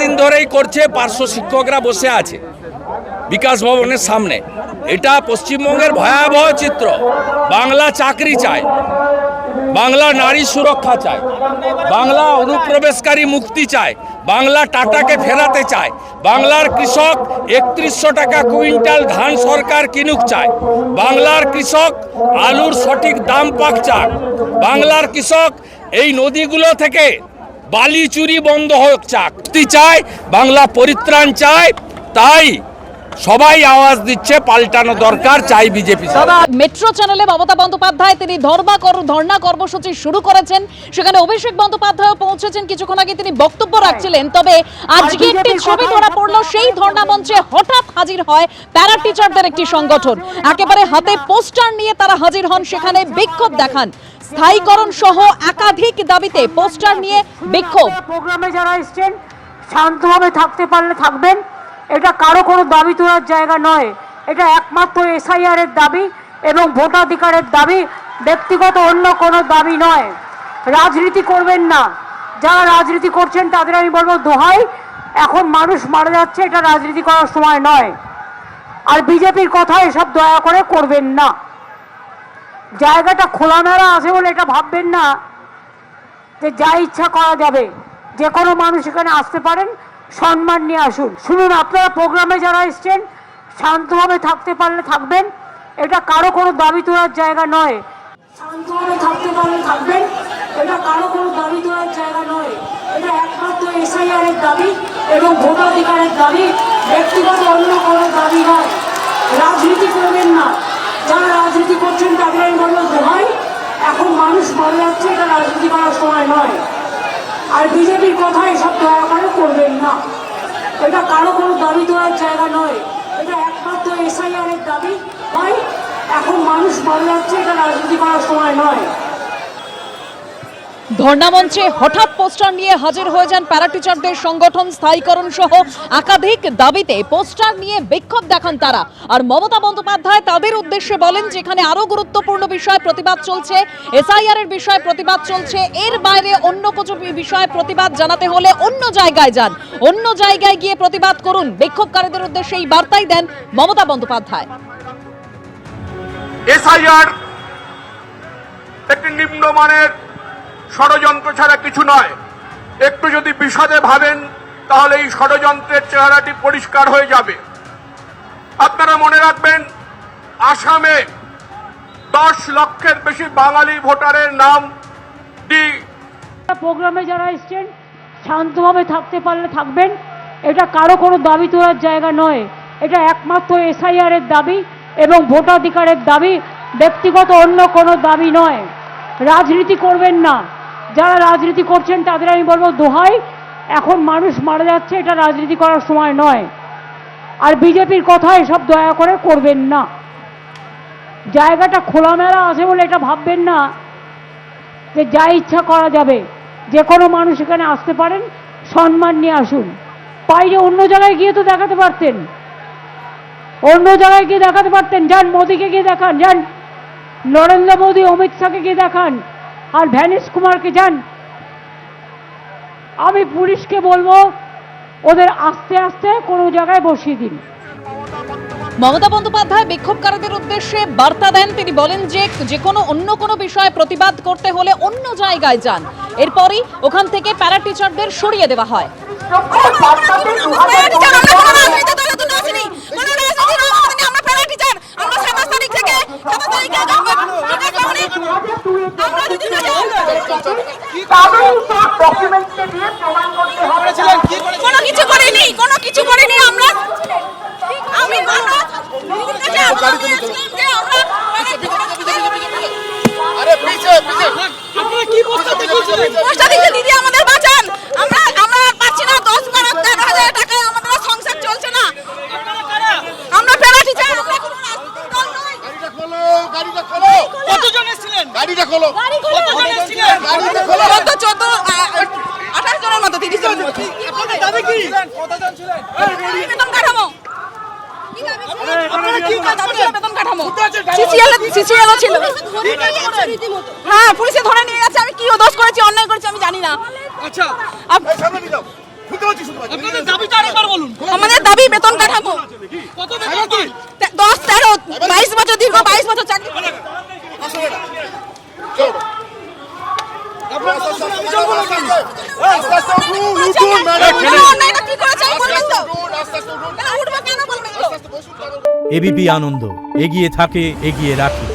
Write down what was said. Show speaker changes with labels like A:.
A: দিন ধরেই করছে, পার্শ্ব শিক্ষকরা বসে আছে বিকাশ ভবনের সামনে। এটা পশ্চিমবঙ্গের ভয়াবহ চিত্র। বাংলা চাকরি চায়, বাংলা নারী সুরক্ষা চায়, বাংলা অনুপ্রবেশকারী মুক্তি চায়, বাংলা টাটাকে ফেরাতে চায়, বাংলার কৃষক 3100 টাকা কুইন্টাল ধান সরকার কিনুক চায়, বাংলার কৃষক আলুর সঠিক দাম পাক চায়, বাংলার কৃষক এই নদীগুলো থেকে বালি চুরি বন্ধ হোক চায়, বাংলা পরিত্রাণ চায়। তাই সবাই আওয়াজ দিচ্ছে পাল্টানো দরকার, চাই বিজেপি।
B: মেট্রো চ্যানেলে মমতা বন্দ্যোপাধ্যায় তিনি ধর্ণা কর্মসূচি শুরু করেছেন। সেখানে অভিষেক বন্দ্যোপাধ্যায় পৌঁছেছেন, কিছুক্ষণ আগে তিনি বক্তব্য রাখছিলেন। তবে আজকে একটি ছবি ধরা পড়লো, সেই ধর্ণা মঞ্চে হঠাৎ হাজির হয় প্যারা টিচারদের একটি সংগঠন। একেবারে হাতে পোস্টার নিয়ে তারা হাজির হন, সেখানে বিক্ষোভ দেখান। স্থায়ীকরণ সহ একাধিক দাবিতে পোস্টার নিয়ে বিক্ষোভ।
C: প্রোগ্রামে যারা এসেছেন শান্তভাবে থাকতে পারলে থাকবেন, এটা কারো কোনো দাবি তোলার জায়গা নয়। এটা একমাত্র এসআইআর এর দাবি এবং ভোটাধিকারের দাবি, ব্যক্তিগত অন্য কোনো দাবি নয়। রাজনীতি করবেন না, যারা রাজনীতি করছেন তাদের আমি বলবো দোহাই, এখন মানুষ মারা যাচ্ছে, এটা রাজনীতি করার সময় নয়। আর বিজেপির কথা এসব দয়া করে করবেন না। জায়গাটা খোলামেলা আছে বলে এটা ভাববেন না যে যা ইচ্ছা করা যাবে। যে কোনো মানুষ এখানে আসতে পারেন, সম্মান নিয়ে আসুন। শুনুন, আপনারা প্রোগ্রামে যারা এসছেন শান্তভাবে থাকতে পারলে থাকবেন, এটা কারো কোনো দাবি তোলার জায়গা নয়। শান্তভাবে থাকতে পারলে থাকবেন, এটা কারো কোনো দাবি তোলার জায়গা নয়। এটা একমাত্র এসআইআর এর দাবি এবং ভোটাধিকারের দাবি, ব্যক্তিগত অন্য কোনো দাবি নয়। রাজনীতি করবেন না, যারা রাজনীতি করছেন তাদের আমি বলবো দোহাই, এখন মানুষ মারা যাচ্ছে, এটা রাজনীতি করার সময় নয়। আর বিজেপির কথা এসব দয়া করে করবেন না, এটা কারো কোনো দাবি তোলার জায়গা নয়। এটা একমাত্র এসআইআর এর দাবি হয়, এখন মানুষ মারা যাচ্ছে, এটা রাজনীতি করার সময় নয়।
B: ধর্ণা মঞ্চে হঠাৎ পোস্টার নিয়ে হাজির হয়ে যান প্যারা টিচারদের সংগঠন। স্থায়ীকরণ সহ একাধিক দাবিতে পোস্টার নিয়ে বিক্ষোভ দেখান তারা। আর মমতা বন্দ্যোপাধ্যায় তাদের উদ্দেশ্যে বলেন, যেখানে আরো গুরুত্বপূর্ণ বিষয় প্রতিবাদ চলছে, এসআইআর এর বিষয়ে প্রতিবাদ চলছে, এর বাইরে অন্য কিছু বিষয়ে প্রতিবাদ জানাতে হলে অন্য জায়গায় যান, অন্য জায়গায় গিয়ে প্রতিবাদ করুন। বিক্ষোভকারীদের উদ্দেশ্যে এই বার্তাই দেন মমতা বন্দ্যোপাধ্যায়।
D: এসআইআর একটি নিম্নমানের ষড়যন্ত্র ছাড়া কিছু নয়। একটু যদি বিশদে ভাবেন তাহলে এই ষড়যন্ত্রের চেহারাটি পরিষ্কার হয়ে যাবে। আপনারা মনে রাখবেন, আসামে 10 লক্ষের বেশি বাঙালি ভোটারের নাম
C: প্রোগ্রামে যারা এসছেন শান্তভাবে থাকতে পারলে থাকবেন, এটা কারো কোনো দাবি তোলার জায়গা নয়। এটা একমাত্র এসআইআর এর দাবি এবং ভোটাধিকারের দাবি, ব্যক্তিগত অন্য কোনো দাবি নয়। রাজনীতি করবেন না, যারা রাজনীতি করছেন তাদের আমি বলবো দোহাই, এখন মানুষ মারা যাচ্ছে, এটা রাজনীতি করার সময় নয়। আর বিজেপির কথা এসব দয়া করে করবেন না। জায়গাটা খোলামেলা আছে বলে এটা ভাববেন না যে যা ইচ্ছা করা যাবে। যে কোনো মানুষ এখানে আসতে পারেন, সম্মান নিয়ে আসুন। বাইরে অন্য জায়গায় গিয়ে তো দেখাতে পারতেন, অন্য জায়গায় গিয়ে দেখাতে পারতেন। যান মোদীকে গিয়ে দেখান, যান নরেন্দ্র মোদী, অমিত শাহকে গিয়ে দেখান, আর ভ্যানিশ কুমারকে যান। আমি পুলিশকে বলবো ওদের আস্তে আস্তে কোনো জায়গায় বসিয়ে দিন।
B: মমতা বন্দ্যোপাধ্যায় বিক্ষোভকারীদের উদ্দেশ্যে বার্তা দেন। তিনি বলেন যে কোনো অন্য কোনো বিষয়ে প্রতিবাদ করতে হলে অন্য জায়গায় যান। এরপরই ওখান থেকে প্যারা টিচারদের সরিয়ে দেওয়া হয়।
E: কোনো কিছু করিনি আমরা। আমি দিদি আমাদের বাঁচান, আমরা পাচ্ছি না। 10-12-13 হাজার টাকায় আমাদের সংসার চলছে না। আমরা প্যারা টিচার,
D: কতজন এসেছিলেন? গাড়িটা খোলো।
E: 14-18 জনের মতো, 30 জনের মতো। বেতন কাঠামো, বেতন কাঠামো সিসিএল ছিল। হ্যাঁ, পুলিশে ধরে নিয়ে গেছে। আমি কি দোষ করেছি, অন্যায় করেছি আমি জানি না।
D: আচ্ছা, সামনে নিয়ে যাও।
E: আমাদের দাবি বেতন কাঠামো 10-13-22 বছর দীর্ঘ 22 বছর চাকরি করে। অন্যায়টা কি করেছে আমি বলবেন তো? উঠবো কেন বলবেন তো?
F: এবিপি আনন্দ, এগিয়ে থাকে, এগিয়ে রাখে।